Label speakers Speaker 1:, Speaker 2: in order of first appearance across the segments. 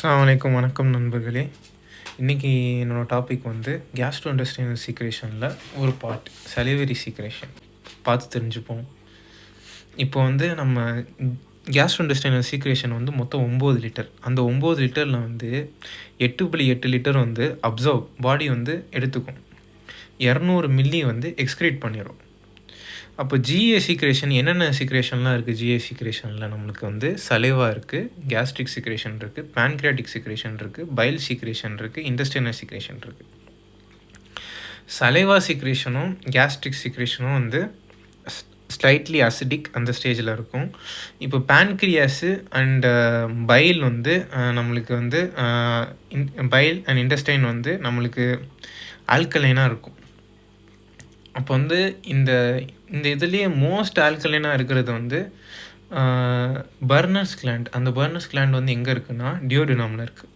Speaker 1: அஸ்ஸலாமு வணக்கம் நண்பர்களே. இன்றைக்கி என்னோடய டாபிக் வந்து கேஸ்ட்ரோஇன்டெஸ்டைனல் சீக்ரேஷனில் ஒரு பார்ட் சலிவரி சீக்ரேஷன் பார்த்து தெரிஞ்சுப்போம். இப்போ வந்து நம்ம கேஸ்ட்ரோஇன்டெஸ்டைனல் சீக்ரேஷன் வந்து மொத்தம் 9 லிட்டர். அந்த 9 லிட்டரில் வந்து 8.8 லிட்டர் வந்து அப்சர்வ் பாடி வந்து எடுத்துக்கும். 200 மில்லி வந்து எக்ஸ்க்ரீட் பண்ணிடும். அப்போ ஜிஏ சீக்ரேஷன் என்னென்ன சீக்ரேஷன்லாம் இருக்குது? ஜிஏ சீக்ரேஷனில் நம்மளுக்கு வந்து சலைவா இருக்குது, கேஸ்ட்ரிக் சீக்ரேஷன் இருக்குது, பேன்க்ரியாட்டிக் சீக்ரேஷன் இருக்குது, பைல் சீக்ரேஷன் இருக்குது, இன்டெஸ்டைனல் சீக்ரேஷன் இருக்குது. சலைவா சீக்ரேஷனும் கேஸ்ட்ரிக் சீக்ரேஷனும் வந்து ஸ்லைட்லி அசிடிக் அந்த ஸ்டேஜில் இருக்கும். இப்போ பேன்க்ரியாஸு அண்ட் பைல் வந்து நம்மளுக்கு வந்து பைல் அண்ட் இன்டெஸ்டைன் வந்து நம்மளுக்கு ஆல்கலைனாக இருக்கும். அப்போ வந்து இந்த இதுலேயே மோஸ்ட் ஆல்கலைனாக இருக்கிறது வந்து பர்னர்ஸ் கிளாண்ட். அந்த பர்னர்ஸ் கிளாண்ட் வந்து எங்கே இருக்குன்னா டியோடினமில் இருக்குது.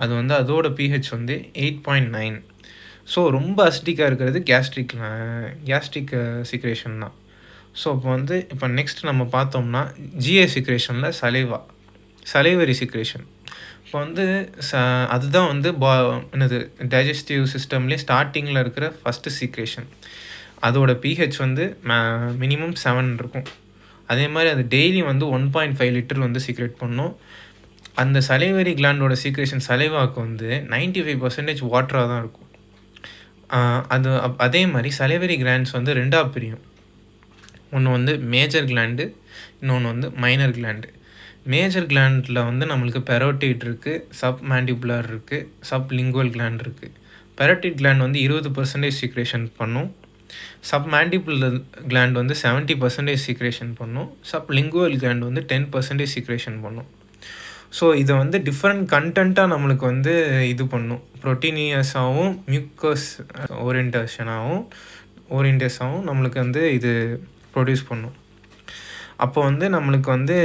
Speaker 1: அது வந்து அதோட பிஹெச் வந்து 8.9. ஸோ ரொம்ப அசிடிக்காக இருக்கிறது கேஸ்ட்ரிக் சீக்ரேஷன் தான். ஸோ இப்போ நெக்ஸ்ட் நம்ம பார்த்தோம்னா ஜிஏ சீக்ரேஷனில் சலைவரி சீக்ரேஷன். இப்போ வந்து அதுதான் வந்து என்னது டைஜஸ்டிவ் சிஸ்டம்லேயே ஸ்டார்டிங்கில் இருக்கிற ஃபஸ்ட்டு சீக்ரேஷன். அதோட பிஹெச் வந்து மினிமம் 7 இருக்கும். அதே மாதிரி அது டெய்லி வந்து 1.5 லிட்டர் வந்து சீக்ரெட் பண்ணும். அந்த சலைவரி கிளாண்டோட சீக்ரேஷன் சலைவாக்கு வந்து 95% வாட்டராக தான் இருக்கும். அதே மாதிரி சலைவரி கிளாண்ட்ஸ் வந்து ரெண்டாக பிரியும். ஒன்று வந்து மேஜர் கிளாண்டு, இன்னொன்று வந்து மைனர் கிளாண்டு. மேஜர் கிளாண்டில் வந்து நம்மளுக்கு பெரோட்டிட் இருக்குது, சப் மேண்டிபுலர் இருக்குது, சப் லிங்குவல் கிளாண்ட் இருக்குது. பெரோட்டிட் கிளாண்ட் வந்து 20% சீக்ரேஷன் பண்ணும். சப் மேண்டிபுலர் கிளாண்ட் வந்து 70% சீக்ரேஷன் பண்ணும். சப் லிங்குவல் கிளாண்ட் வந்து 10% சீக்ரேஷன் பண்ணும். ஸோ இதை வந்து டிஃப்ரெண்ட் கண்டென்ட்டாக நம்மளுக்கு வந்து இது பண்ணும். ப்ரோட்டீனியஸாகவும் மியூக்கஸ் ஓரியன்டேஸாகவும் நம்மளுக்கு வந்து இது ப்ரொடியூஸ் பண்ணும். அப்போ வந்து நம்மளுக்கு வந்து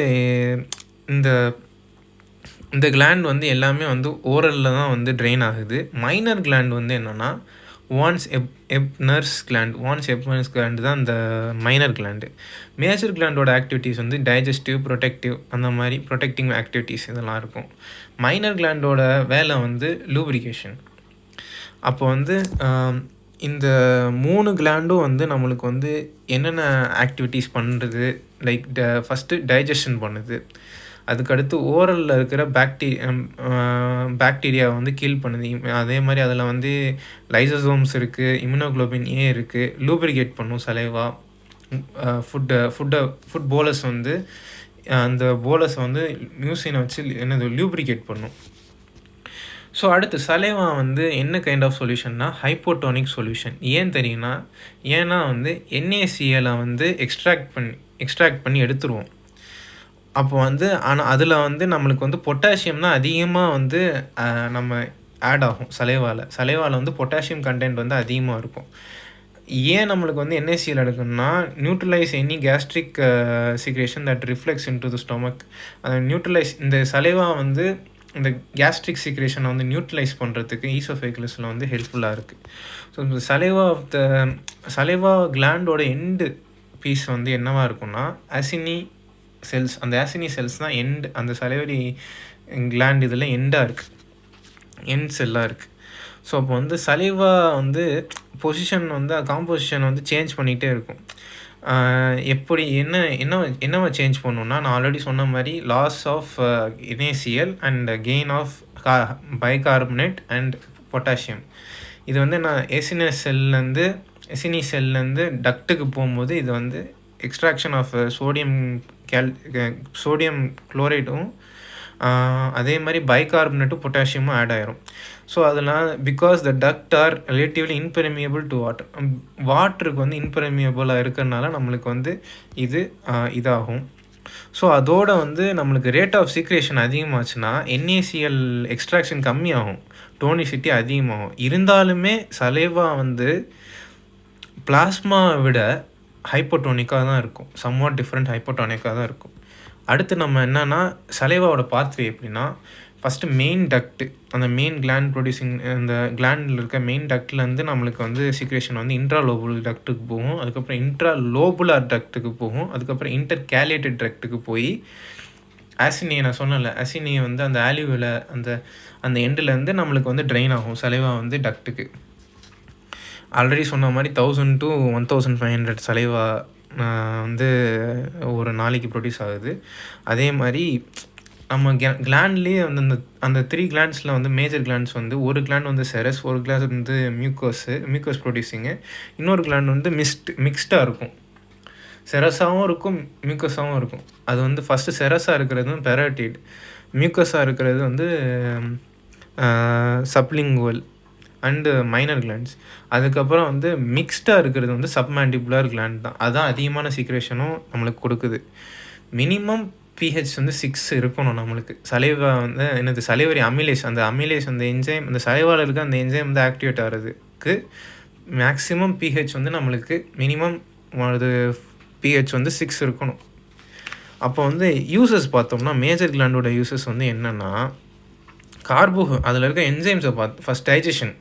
Speaker 1: இந்த கிளாண்ட் வந்து எல்லாமே வந்து ஓரலில் தான் வந்து ட்ரெயின் ஆகுது. மைனர் கிளாண்ட் வந்து என்னென்னா வான்ஸ் எப்னர்ஸ் கிளாண்ட் தான் இந்த மைனர் கிளாண்டு. மேஜர் கிளாண்டோட ஆக்டிவிட்டீஸ் வந்து டைஜஸ்டிவ், ப்ரொடெக்டிவ், அந்த மாதிரி ப்ரொடெக்டிங் ஆக்டிவிட்டீஸ் இதெல்லாம் இருக்கும். மைனர் கிளாண்டோட வேலை வந்து லூப்ரிகேஷன். அப்போ வந்து இந்த 3 கிளாண்டும் வந்து நம்மளுக்கு வந்து என்னென்ன ஆக்டிவிட்டீஸ் பண்ணுறது, லைக் ஃபஸ்ட்டு டைஜஷன் பண்ணுது. அதுக்கடுத்து ஓரலில் இருக்கிற பாக்டீரியாவை வந்து கீல் பண்ணுது. அதே மாதிரி அதில் வந்து லைசோசோம்ஸ் இருக்குது, இம்யூனோகுளோபின் ஏ இருக்குது, லூப்ரிகேட் பண்ணும் சலைவா. ஃபுட் போலஸ் வந்து அந்த போலஸை வந்து மியூசினை வச்சு லூப்ரிகேட் பண்ணும். ஸோ அடுத்து சலைவா வந்து என்ன கைண்ட் ஆஃப் சொல்யூஷன்னா ஹைப்போட்டோனிக் சொல்யூஷன். ஏன்னா வந்து NaCl வந்து எக்ஸ்ட்ராக்ட் பண்ணி எடுத்துருவோம். அப்போ வந்து ஆனால் அதில் வந்து நம்மளுக்கு வந்து பொட்டாசியம் தான் அதிகமாக வந்து நம்ம ஆட் ஆகும். சலைவாவில் வந்து பொட்டாசியம் கண்டென்ட் வந்து அதிகமாக இருக்கும். ஏன் நம்மளுக்கு வந்து NaCl எடுக்கணும்னா neutralise any gastric secretion that reflects into the stomach. இந்த சலைவா வந்து இந்த கேஸ்ட்ரிக் சீக்ரேஷனை வந்து நியூட்ரலைஸ் பண்ணுறதுக்கு ஈசோஃபேகஸில் வந்து ஹெல்ப்ஃபுல்லாக இருக்குது. ஸோ இந்த சலைவா கிளாண்டோட எண்டு பீஸ் வந்து என்னவாக இருக்குன்னா அசினி செல்ஸ். அந்த ஆசினி செல்ஸ் தான் அந்த சலைவரி கிளாண்ட் இதில் எண்ட் செல்லாக இருக்குது. ஸோ அப்போ வந்து சலைவா வந்து காம்போசிஷன் வந்து சேஞ்ச் பண்ணிகிட்டே இருக்கும். எப்படி என்னவா சேஞ்ச் பண்ணணுன்னா நான் ஆல்ரெடி சொன்ன மாதிரி loss of NaCl and gain of bicarbonate and potassium. இது வந்து நான் எசினி செல்லேருந்து டக்ட்டுக்கு போகும்போது இது வந்து எக்ஸ்ட்ராக்ஷன் ஆஃப் சோடியம் குளோரைடும் அதே மாதிரி பைகார்பனேட்டும் பொட்டாசியமும் ஆட் ஆயிரும். ஸோ அதெல்லாம் because the duct are relatively impermeable to வாட்டருக்கு வந்து இன்பெர்மியபிளாக இருக்கிறதுனால நம்மளுக்கு வந்து இதாகும். ஸோ அதோட வந்து நம்மளுக்கு ரேட் ஆஃப் சீக்ரேஷன் அதிகமாச்சுன்னா NaCl எக்ஸ்ட்ராக்ஷன் கம்மியாகும், டோனிசிட்டி அதிகமாகும். இருந்தாலுமே சலைவா வந்து பிளாஸ்மாவை விட ஹைப்போட்டோனிக்காக தான் இருக்கும், சம்வாட் டிஃப்ரெண்ட் ஹைப்போட்டோனிக்காக தான் இருக்கும். அடுத்து நம்ம என்னென்னா சலைவாவோட பாத்வே எப்படின்னா ஃபஸ்ட்டு மெயின் டக்ட்டு, அந்த மெயின் கிளாண்ட் ப்ரொடியூசிங் அந்த கிளாண்டில் இருக்க மெயின் டக்ட்லேருந்து நம்மளுக்கு வந்து சீக்ரேஷன் வந்து இன்ட்ராலோபுல் டக்ட்டுக்கு போகும், அதுக்கப்புறம் இன்ட்ராலோபுலார் டக்ட்டுக்கு போகும், அதுக்கப்புறம் இன்டர்கேலியேட்டட் டக்ட்டுக்கு போய் ஆசினியை நான் சொன்னேன்ல, ஆசினியை வந்து அந்த ஆலிவ்ல அந்த அந்த எண்டுலேருந்து நம்மளுக்கு வந்து ட்ரெயின் ஆகும் சலைவா வந்து டக்ட்டுக்கு. ஆல்ரெடி சொன்ன மாதிரி 1000 to 1500 சலைவா வந்து ஒரு நாளைக்கு ப்ரொடியூஸ் ஆகுது. அதே மாதிரி நம்ம கிளாண்ட்லேயே வந்து அந்த அந்த 3 கிளாண்ட்ஸில் வந்து மேஜர் கிளாண்ட்ஸ் வந்து ஒரு கிளாண்ட் வந்து செரஸ், ஒரு கிளாண்ட் வந்து மியூக்கஸ் ப்ரொடியூசிங்கு, இன்னொரு கிளாண்ட் வந்து மிக்ஸ்டாக இருக்கும். செரஸாகவும் இருக்கும், மியூக்கஸாகவும் இருக்கும். அது வந்து ஃபஸ்ட்டு செரஸாக இருக்கிறது வந்து பெராட்டிட், மியூக்கஸாக இருக்கிறது வந்து சப்லிங்குவல் அண்டு மைனர் கிளாண்ட்ஸ். அதுக்கப்புறம் வந்து மிக்ஸ்டாக இருக்கிறது வந்து சப்மாண்டிபுலர் கிளாண்ட் தான். அதுதான் அதிகமான சீக்ரேஷனும் நம்மளுக்கு கொடுக்குது. மினிமம் pH வந்து 6 இருக்கணும் நம்மளுக்கு. சலைவா வந்து என்னது சலைவரி அமிலேஸ், அந்த அமிலேஸ் அந்த என்சைம் அந்த சலைவாவில் இருக்க அந்த என்சைம் வந்து ஆக்டிவேட் ஆகிறதுக்கு மேக்ஸிமம் pH வந்து நம்மளுக்கு மினிமம் அது pH வந்து 6 இருக்கணும். அப்போ வந்து யூசஸ் பார்த்தோம்னா மேஜர் கிளாண்டோட யூசஸ் வந்து என்னென்னா அதில் இருக்க என்சைம்ஸை ஃபஸ்ட்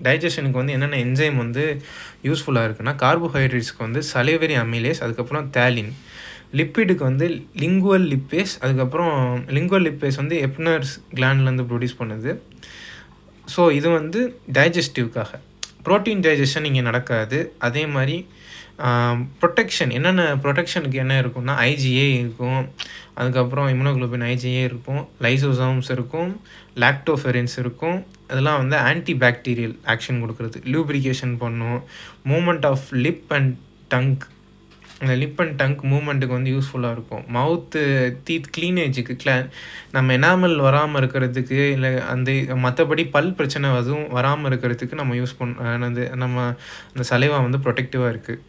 Speaker 1: டைஜஷனுக்கு வந்து என்னென்ன என்சைம் வந்து யூஸ்ஃபுல்லாக இருக்குன்னா கார்போஹைட்ரேட்ஸ்க்கு வந்து சலைவரி அமிலேஸ், அதுக்கப்புறம் தேலின். லிப்பிடுக்கு வந்து லிங்குவல் லிப்பேஸ், அதுக்கப்புறம் லிங்குவல் லிப்பேஸ் வந்து எப்னர்ஸ் கிளாண்ட்லேருந்து ப்ரொடியூஸ் பண்ணுது. ஸோ இது வந்து டைஜஸ்டிவ்காக. ப்ரோட்டீன் டைஜஷன் இங்கே நடக்காது. அதே மாதிரி ப்ரொடெக்ஷன் என்னென்ன ப்ரொடெக்ஷனுக்கு என்ன இருக்குன்னா ஐஜிஏ இருக்கும், அதுக்கப்புறம் இம்யூனோகுளோபின் ஐஜிஏ இருக்கும், லைசோசோம்ஸ் இருக்கும், லாக்டோஃபெரின்ஸ் இருக்கும். அதெல்லாம் வந்து ஆன்டி பாக்டீரியல் ஆக்ஷன் கொடுக்குறது, லூப்ரிகேஷன் பண்ணும், movement of lip and tongue. அந்த லிப் அண்ட் டங்க் மூமெண்ட்டுக்கு வந்து யூஸ்ஃபுல்லாக இருக்கும். மவுத்து டீத் க்ளீனேஜுக்கு நம்ம எனாமல் வராமல் இருக்கிறதுக்கு, இல்லை அந்த மற்றபடி பல் பிரச்சனை அதுவும் வராமல் இருக்கிறதுக்கு நம்ம யூஸ் நம்ம அந்த சலைவா வந்து ப்ரொடெக்டிவாக இருக்குது.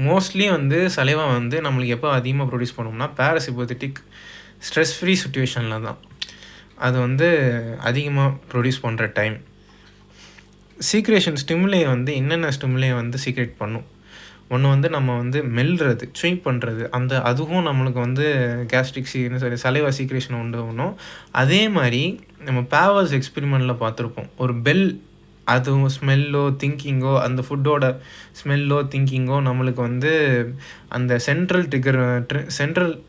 Speaker 1: மோஸ்ட்லி வந்து சலைவா வந்து நம்மளுக்கு எப்போ அதிகமாக ப்ரொடியூஸ் பண்ணோம்னா பேராசிம்பத்தட்டிக் ஸ்ட்ரெஸ் ஃப்ரீ சுச்சுவேஷனில் தான் அது வந்து அதிகமாக ப்ரொடியூஸ் பண்ணுற டைம். சீக்ரேஷன் ஸ்டிமுலே வந்து என்னென்ன ஸ்டிமுலே வந்து சீக்ரெட் பண்ணும். ஒன்று வந்து நம்ம வந்து மெல்றது, ச்விங் பண்ணுறது, அதுவும் நம்மளுக்கு வந்து கேஸ்ட்ரிக் சலைவா சீக்ரேஷன் உண்டு. அதே மாதிரி நம்ம பேவர்ஸ் எக்ஸ்பெரிமெண்ட்டில் பார்த்துருப்போம். ஒரு பெல், அதுவும் ஸ்மெல்லோ திங்கிங்கோ, அந்த ஃபுட்டோட ஸ்மெல்லோ திங்கிங்கோ நம்மளுக்கு வந்து அந்த சென்ட்ரல்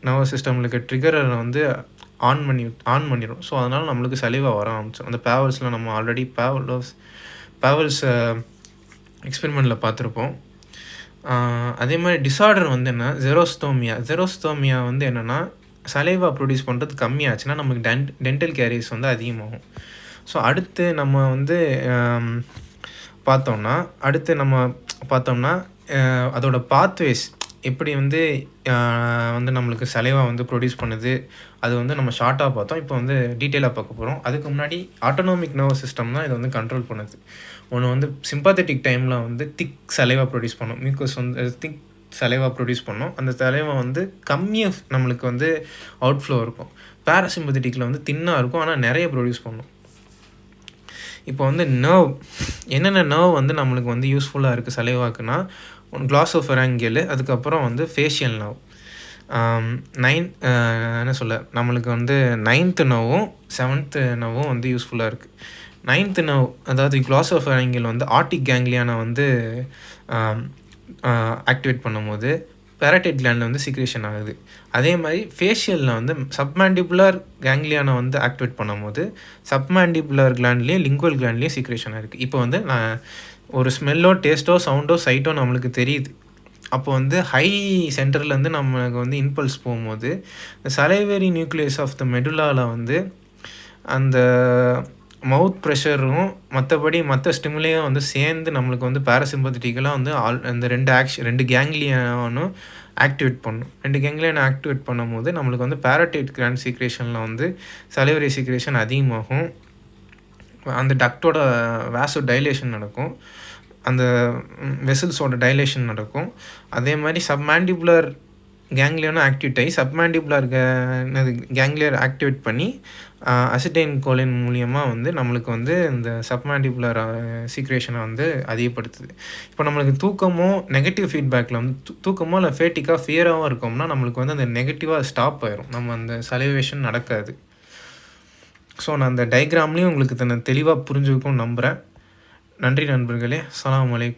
Speaker 1: நர்வஸ் சிஸ்டமில் இருக்க ட்ரிகரை வந்து ஆன் பண்ணிடும். ஸோ அதனால் நம்மளுக்கு சலைவா வர ஆரம்பிச்சோம். அந்த பேவல்ஸில் நம்ம ஆல்ரெடி பேவல்ஸ் எக்ஸ்பெரிமெண்ட்டில் பார்த்துருப்போம். அதே மாதிரி டிஸார்டர் வந்து என்ன, ஜெரோஸ்தோமியா வந்து என்னென்னா சலைவா ப்ரொடியூஸ் பண்ணுறது கம்மியாச்சுன்னா நமக்கு டென்டல் கேரியர்ஸ் வந்து அதிகமாகும். ஸோ அடுத்து நம்ம வந்து பார்த்தோம்னா அதோட பாத்வேஸ் எப்படி வந்து நம்மளுக்கு சலைவா வந்து ப்ரொடியூஸ் பண்ணுது, அது வந்து நம்ம ஷார்ட்டாக பார்த்தோம். இப்போ வந்து டீட்டெயிலாக பார்க்க போகிறோம். அதுக்கு முன்னாடி ஆட்டோனாமிக் நர்வஸ் சிஸ்டம் தான் இதை வந்து கண்ட்ரோல் பண்ணுது. ஒன்று வந்து சிம்பத்தட்டிக் டைமில் வந்து திக் சலைவா ப்ரொடியூஸ் பண்ணும், மியூக்கஸ் வந்து திக் சலைவா ப்ரொடியூஸ் பண்ணும். அந்த சலைவா வந்து கம்மியாக நம்மளுக்கு வந்து அவுட்ஃப்ளோ இருக்கும். பேராசிம்பத்தட்டிக்கில் வந்து தின்னாக இருக்கும், ஆனால் நிறைய ப்ரொடியூஸ் பண்ணும். இப்போ வந்து என்னென்ன நர்வ் வந்து நம்மளுக்கு வந்து யூஸ்ஃபுல்லாக இருக்குது சலைவாக்குன்னா, கிளாசோஃபெராங்கியல், அதுக்கப்புறம் வந்து ஃபேஷியல் நர்வ். நம்மளுக்கு வந்து 9th நர்வும் 7th நர்வும் வந்து யூஸ்ஃபுல்லாக இருக்குது. 9th நர்வ் அதாவது கிளாசோஃபெராங்கியல் வந்து ஆர்டிக் கேங்லியானை வந்து ஆக்டிவேட் பண்ணும்போது பேரடைட் கிளாண்டில் வந்து சீக்ரேஷன் ஆகுது. அதே மாதிரி ஃபேஷியலில் வந்து சப்மாண்டிபுலர் கேங்லியானை வந்து ஆக்டிவேட் பண்ணும்போது சப்மாண்டிபுலர் கிளாண்ட்லேயும் லிங்குவல் கிளாண்ட்லேயும் சீக்ரேஷன் இருக்குது. இப்போ வந்து ஒரு ஸ்மெல்லோ, டேஸ்ட்டோ, சவுண்டோ, சைட்டோ நம்மளுக்கு தெரியுது. அப்போ வந்து ஹை சென்டர்லேருந்து நம்மளுக்கு வந்து இம்பல்ஸ் போகும்போது சலைவரி நியூக்ளியஸ் ஆஃப் த மெடுலாவில் வந்து அந்த மவுத் ப்ரெஷரும் மற்ற ஸ்டிமுலையும் வந்து சேர்ந்து நம்மளுக்கு வந்து பேராசிம்பத்தட்டிக்கெல்லாம் வந்து அந்த ரெண்டு கேங்லியானும் ஆக்டிவேட் பண்ணும். 2 கேங்லியானை ஆக்டிவேட் பண்ணும்போது நம்மளுக்கு வந்து பேரடைட் கிளாண்ட் சீக்ரேஷனில் வந்து சலைவரி சீக்ரேஷன் அதிகமாகும். அந்த டக்டோட வாசோ டைலேஷன் நடக்கும், அந்த வெசல்ஸோட டைலேஷன் நடக்கும். அதே மாதிரி சப்மாண்டிபுலர் கேங்லியானும் ஆக்டிவேட் ஆகி சப்மாண்டிபுலர் கேங்லியர் ஆக்டிவேட் பண்ணி அசிடைன் கோலின் மூலியமாக வந்து நம்மளுக்கு வந்து இந்த சப்மாண்டிபுலர் சீக்ரேஷனை வந்து அதிகப்படுத்துது. இப்போ நம்மளுக்கு தூக்கமோ நெகட்டிவ் ஃபீட்பேக்கில் வந்து தூக்கமோ இல்லை ஃபேட்டிக்காக ஃபியராகவும் இருக்கோம்னா நம்மளுக்கு வந்து அந்த நெகட்டிவாக ஸ்டாப் ஆயிரும், நம்ம அந்த சலைவேஷன் நடக்காது. ஸோ நான் அந்த டயக்ராம்லேயும் உங்களுக்கு தெளிவாக புரிஞ்சுக்கும்னு நம்புகிறேன். நன்றி நண்பர்களே. அஸ்ஸலாமு அலைக்கும்.